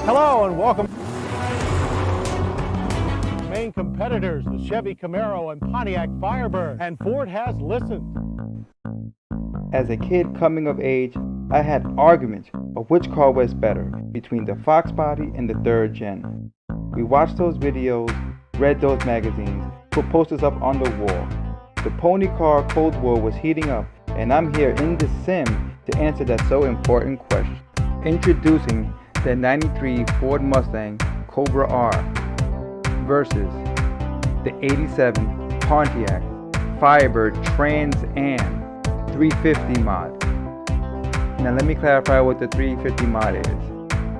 Hello and welcome. Main competitors, the Chevy Camaro and Pontiac Firebird, and Ford has listened. As a kid coming of age, I had arguments of which car was better between the Fox body and the 3rd gen. We watched those videos, read those magazines, put posters up on the wall. The pony car Cold War was heating up, and I'm here in the sim to answer that so important question. Introducing the 93 Ford Mustang Cobra R versus the 87 Pontiac Firebird Trans Am 350 mod. Now let me clarify what the 350 mod is.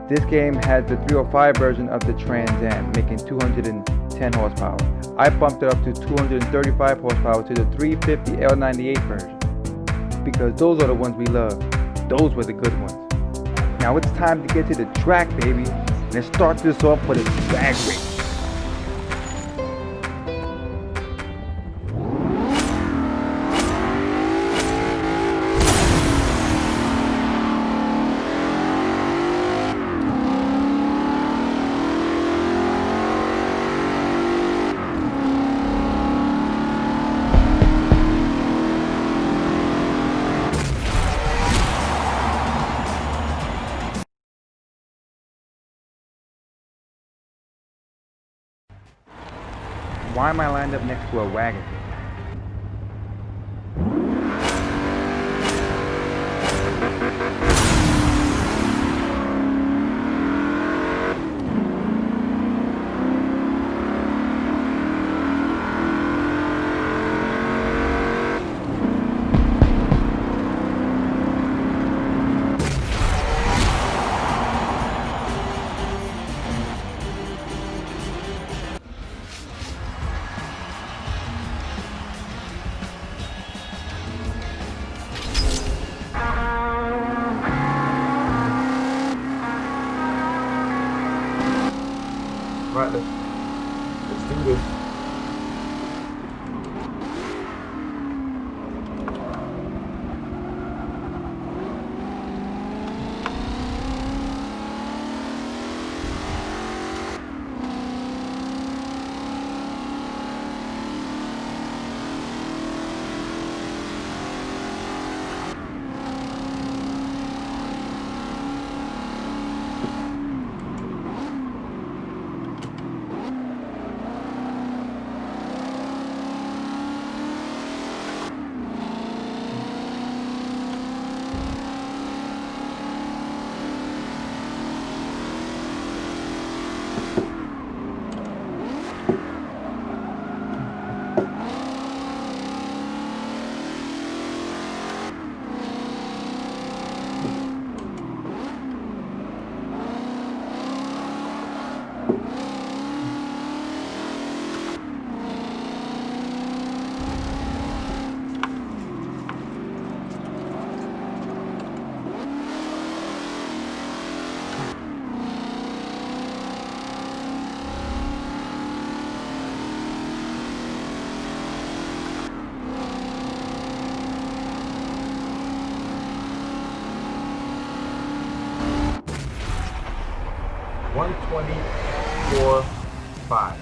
This game has the 305 version of the Trans Am, making 210 horsepower. I bumped it up to 235 horsepower to the 350 L98 version because those are the ones we love. Those were the good ones. Now it's time to get to the track, baby. Let's start this off with a drag race. Why am I lined up next to a wagon? Right, let's do this. $124.5.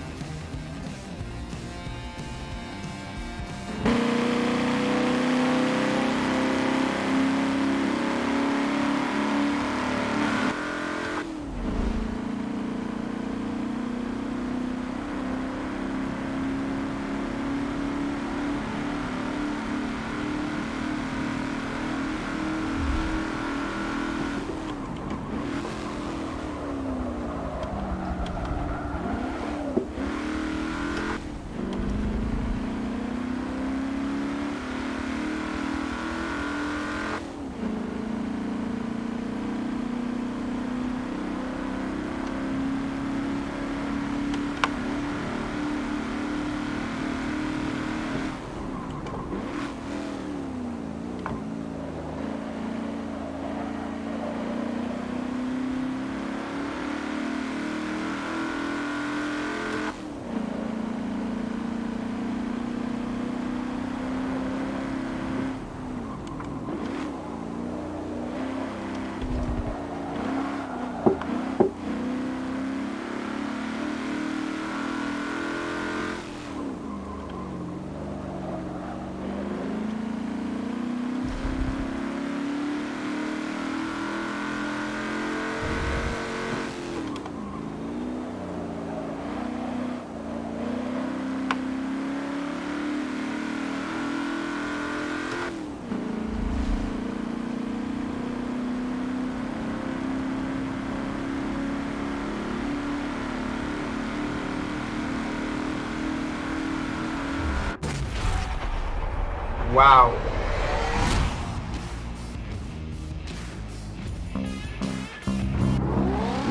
Wow.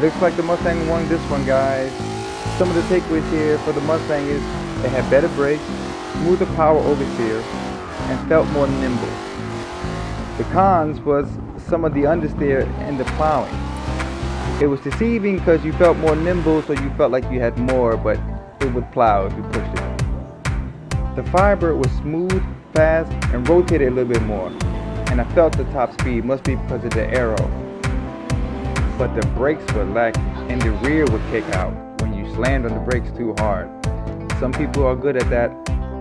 Looks like the Mustang won this one, guys. Some of the takeaways here for the Mustang is it had better brakes, smoother power oversteer, and felt more nimble. The cons was some of the understeer and the plowing. It was deceiving because you felt more nimble, so you felt like you had more, but it would plow if you pushed it. The Firebird was smooth, fast, and rotated a little bit more, and I felt the top speed, must be because of the aero. But the brakes were lacking, and the rear would kick out when you slammed on the brakes too hard. Some people are good at that,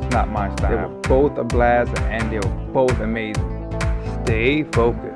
it's not my style. They were both a blast, and they were both amazing. Stay focused.